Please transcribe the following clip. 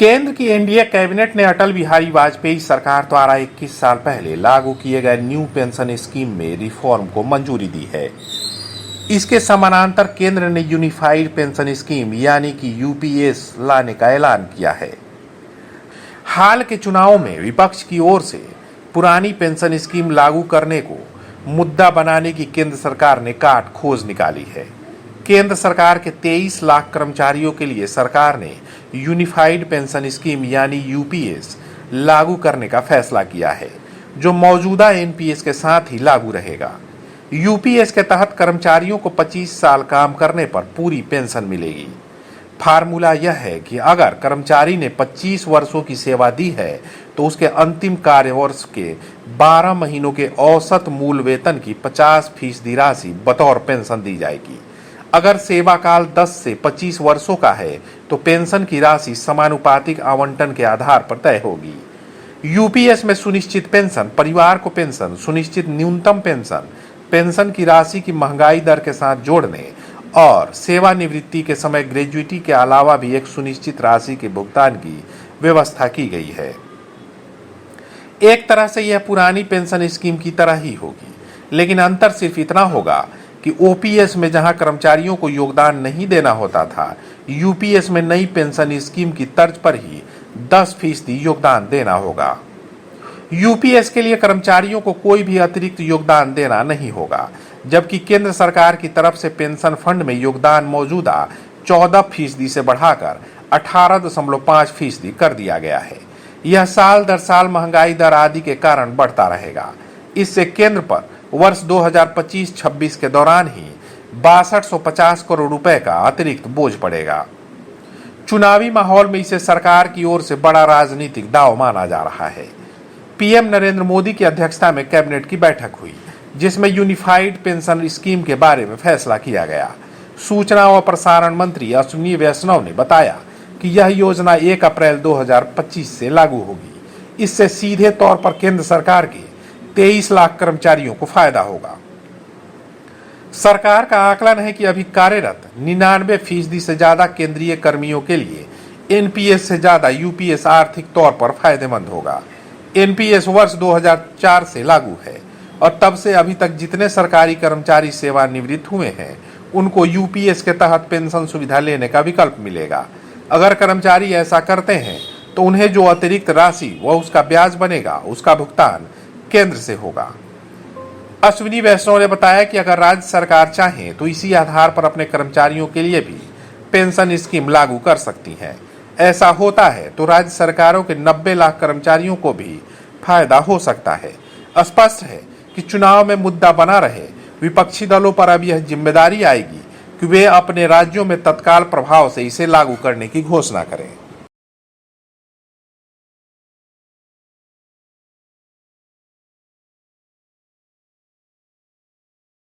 केंद्र की NDA cabinet ने अटल बिहारी वाजपेयी सरकार द्वारा 21 साल पहले लागू किए गए न्यू पेंशन स्कीम में रिफॉर्म को मंजूरी दी है। इसके समानांतर केंद्र ने यूनिफाइड पेंशन स्कीम यानी कि यूपीएस लाने का ऐलान किया है। हाल के चुनावों में विपक्ष की ओर से पुरानी पेंशन स्कीम लागू करने को मुद्दा बनाने की केंद्र सरकार ने काट खोज निकाली है। केंद्र सरकार के 23 लाख कर्मचारियों के लिए सरकार ने यूनिफाइड पेंशन स्कीम यानी यूपीएस लागू करने का फैसला किया है, जो मौजूदा एनपीएस के साथ ही लागू रहेगा। यूपीएस के तहत कर्मचारियों को 25 साल काम करने पर पूरी पेंशन मिलेगी। फार्मूला यह है कि अगर कर्मचारी ने 25 वर्षों की सेवा दी है तो उसके अंतिम कार्यवर्ष के 12 महीनों के औसत मूल वेतन की 50% राशि बतौर पेंशन दी जाएगी। अगर सेवा काल 10 से 25 वर्षों का है तो पेंशन की राशि समानुपातिक आवंटन के आधार पर तय होगी। यूपीएस में सुनिश्चित पेंशन, परिवार को पेंशन, सुनिश्चित न्यूनतम पेंशन, पेंशन की राशि की महंगाई दर के साथ जोड़ने और सेवानिवृत्ति के समय ग्रेजुइटी के अलावा भी एक सुनिश्चित राशि के भुगतान की व्यवस्था की गई है। एक तरह से यह पुरानी पेंशन स्कीम की तरह ही होगी, लेकिन अंतर सिर्फ इतना होगा कि ओपीएस में जहां कर्मचारियों को योगदान नहीं देना होता था, यूपीएस में नई पेंशन स्कीम की तर्ज पर ही 10% योगदान देना होगा। यूपीएस के लिए कर्मचारियों को कोई भी अतिरिक्त योगदान देना नहीं होगा, जबकि केंद्र सरकार की तरफ से पेंशन फंड में योगदान मौजूदा 14% से बढ़ाकर 18.5% कर दिया गया है। यह साल दर साल महंगाई दर आदि के कारण बढ़ता रहेगा। इससे केंद्र पर वर्ष 2025-26 के दौरान ही 6250 करोड़ रुपए का अतिरिक्त बोझ पड़ेगा। चुनावी माहौल में इसे सरकार की ओर से बड़ा राजनीतिक दांव माना जा रहा है। पीएम नरेंद्र मोदी की अध्यक्षता में कैबिनेट की बैठक हुई, जिसमें यूनिफाइड पेंशन स्कीम के बारे में फैसला किया गया। सूचना और प्रसारण मंत्री अश्विनी वैष्णव ने बताया कि यह योजना 1 अप्रैल 2025 से लागू होगी। इससे सीधे तौर पर केंद्र सरकार के 23 लाख कर्मचारियों को फायदा होगा। सरकार का आकलन है कि अभी कार्यरत 99% से ज्यादा केंद्रीय कर्मियों के लिए एनपीएस से ज्यादा यूपीएस आर्थिक तौर पर फायदेमंद होगा। एनपीएस वर्ष 2004 से लागू है और तब से अभी तक जितने सरकारी कर्मचारी सेवानिवृत्त हुए हैं उनको यूपीएस के तहत पेंशन सुविधा लेने का विकल्प मिलेगा। अगर कर्मचारी ऐसा करते हैं तो उन्हें जो अतिरिक्त राशि व उसका ब्याज बनेगा उसका भुगतान केंद्र से होगा। अश्विनी वैष्णव ने बताया कि अगर राज्य सरकार चाहे तो इसी आधार पर अपने कर्मचारियों के लिए भी पेंशन स्कीम लागू कर सकती है। ऐसा होता है तो राज्य सरकारों के 90 लाख कर्मचारियों को भी फायदा हो सकता है। स्पष्ट है कि चुनाव में मुद्दा बना रहे विपक्षी दलों पर अब यह जिम्मेदारी आएगी कि वे अपने राज्यों में तत्काल प्रभाव से इसे लागू करने की घोषणा करें।